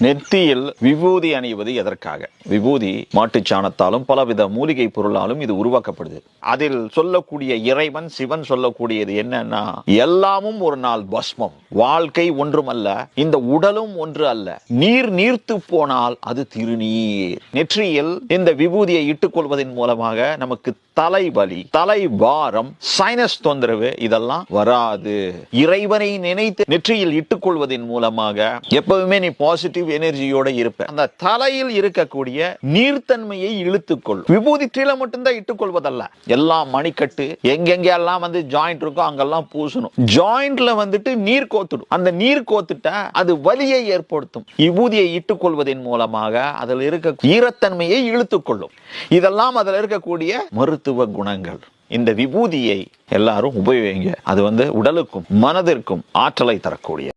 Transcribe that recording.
நெத்தியில் விபூதி அணிவது எதற்காக? விபூதி மாட்டுச் சாணத்தாலும் பலவித மூலிகை பொருளாலும் இது உருவாக்கப்படுது. அதில் சொல்லக்கூடிய இறைவன் சிவன் சொல்லக்கூடியது என்னன்னா, எல்லாமும் ஒரு நாள் பஸ்மம், வாழ்க்கை ஒன்றுமல்ல, இந்த உடலும் ஒன்று அல்ல, நீர் நீர்த்து போனால் அது திருநீர். நெற்றியில் இந்த விபூதியை இட்டுக் கொள்வதன் மூலமாக நமக்கு தலைவலி, தலைபாரம், சைனஸ் தொந்தரவு இதெல்லாம் வராது. இறைவனை நினைத்து நெற்றியில் இட்டுக் கொள்வதன் மூலமாக எப்பவுமே நீ பாசிட்டிவ் எனர்ஜியோட இருப்ப. அந்த தலையில் இருக்கக்கூடிய நீர்த்தன்மையை இழுத்துக்கொள். விபூதி கீழே மட்டும்தான் இட்டுக் கொள்வதல்ல, எல்லாம் மணிக்கட்டு எங்கெங்கெல்லாம் ஜாயிண்ட் இருக்கோ அங்கெல்லாம் பூசணும். ஜாயிண்ட்ல நீர் கோத்துடும். அந்த நீர் கோத்துட்டா அது வலியை ஏற்படுத்தும். விபூதியை இட்டுக் கொள்வதன் மூலமாக அதில் இருக்க ஈரத்தன்மையை இழுத்துக் கொள்ளும். இதெல்லாம் அதில் இருக்கக்கூடிய மருத்துவ குணங்கள். இந்த விபூதியை எல்லாரும் உபயோகிங்க. அது உடலுக்கும் மனதிற்கும் ஆற்றலை தரக்கூடிய